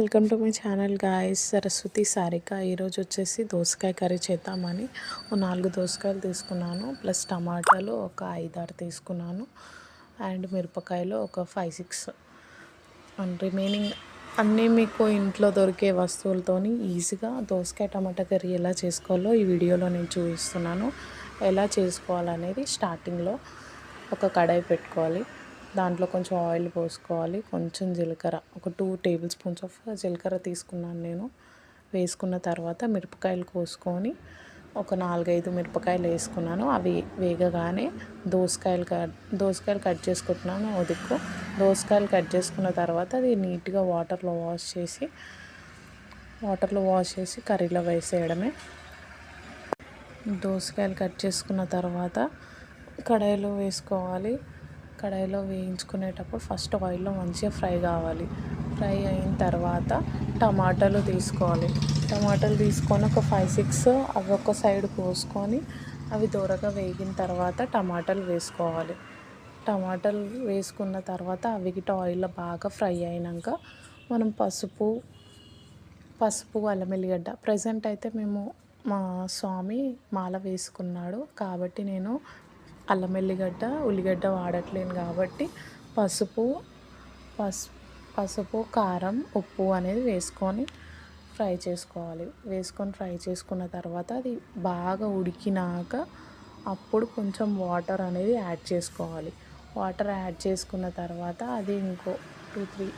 Welcome to my channel guys. Saraswati Sarika. ఈరోజు వచ్చేసి దోసకాయ కర్రీ చేద్దామని 4 దోసకాయలు తీసుకున్నాను, ప్లస్ టమాటాలు ఒక 5-6 తీసుకున్నాను, అండ్ మిరపకాయలు ఒక 5-6, అండ్ రిమైనింగ్ అన్నీ మీకు ఇంట్లో దొరికే వస్తువులతోని ఈజీగా దోసకాయ టమాటా కర్రీ ఎలా చేసుకోవాలో ఈ వీడియోలో నేను చూపిస్తున్నాను. ఎలా చేసుకోవాలనేది స్టార్టింగ్లో ఒక కడాయి పెట్టుకోవాలి, దాంట్లో కొంచెం ఆయిల్ పోసుకోవాలి, కొంచెం జీలకర్ర, ఒక 2 టేబుల్ స్పూన్స్ ఆఫ్ జీలకర్ర తీసుకున్నాను నేను. వేసుకున్న తర్వాత మిరపకాయలు కోసుకొని ఒక 4-5 మిరపకాయలు వేసుకున్నాను. అవి వేగగానే దోసకాయలు కట్ చేసుకుంటున్నాను. ఉదిక్కు దోసకాయలు కట్ చేసుకున్న తర్వాత అది నీట్గా వాటర్లో వాష్ చేసి కర్రీలో వేసేయడమే. దోసకాయలు కట్ చేసుకున్న తర్వాత కడాయిలో వేసుకోవాలి. కడాయిలో వేయించుకునేటప్పుడు ఫస్ట్ ఆయిల్లో మంచిగా ఫ్రై కావాలి. ఫ్రై అయిన తర్వాత టమాటాలు తీసుకోవాలి. టమాటాలు తీసుకొని ఒక 5-6 అవి ఒక సైడ్ కోసుకొని అవి దూరగా వేగిన తర్వాత టమాటాలు వేసుకోవాలి. టమాటాలు వేసుకున్న తర్వాత అవి గిట్ట ఆయిల్లో బాగా ఫ్రై అయినాక మనం పసుపు, అల్లం ఎల్లిగడ్డ. ప్రజెంట్ అయితే మేము మా స్వామి మాల వేసుకున్నాడు కాబట్టి నేను అల్లం ఎల్లిగడ్డ, ఉల్లిగడ్డ వాడట్లేను కాబట్టి పసుపు, కారం, ఉప్పు అనేది వేసుకొని ఫ్రై చేసుకోవాలి. ఫ్రై చేసుకున్న తర్వాత అది బాగా ఉడికినాక అప్పుడు కొంచెం వాటర్ అనేది యాడ్ చేసుకోవాలి. వాటర్ యాడ్ చేసుకున్న తర్వాత అది ఇంకో 2-3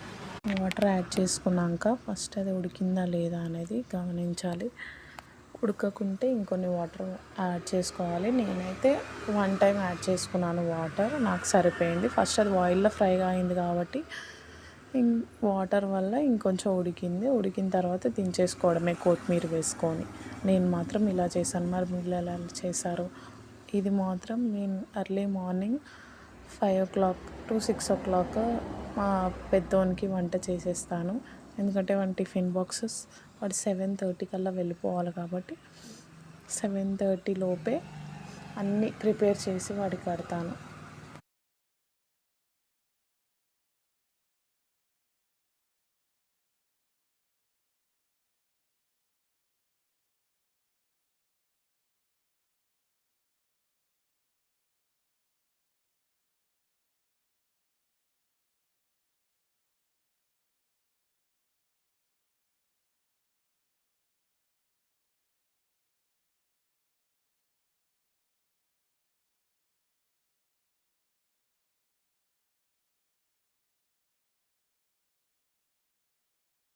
వాటర్ యాడ్ చేసుకున్నాక ఫస్ట్ అది ఉడికిందా లేదా అనేది గమనించాలి. ఉడకకుంటే ఇంకొన్ని వాటర్ యాడ్ చేసుకోవాలి. నేనైతే 1 టైం యాడ్ చేసుకున్నాను వాటర్, నాకు సరిపోయింది. ఫస్ట్ అది ఆయిల్లో ఫ్రై అయింది కాబట్టి వాటర్ వల్ల ఇంకొంచెం ఉడికిన తర్వాత దించేసుకోవడమే కొత్తిమీర వేసుకొని. నేను మాత్రం ఇలా చేశాను, మరి మీరు ఎలా చేశారు? ఇది మాత్రం నేను ఎర్లీ మార్నింగ్ 5 to 6 మా పెద్దోనికి వంట చేసేస్తాను. ఎందుకంటే వాడి టిఫిన్ బాక్సెస్ వాడు 7:30 కల్లా వెళ్ళిపోవాలి కాబట్టి 7:30 లోపే అన్నీ ప్రిపేర్ చేసి వాడికి కడతాను.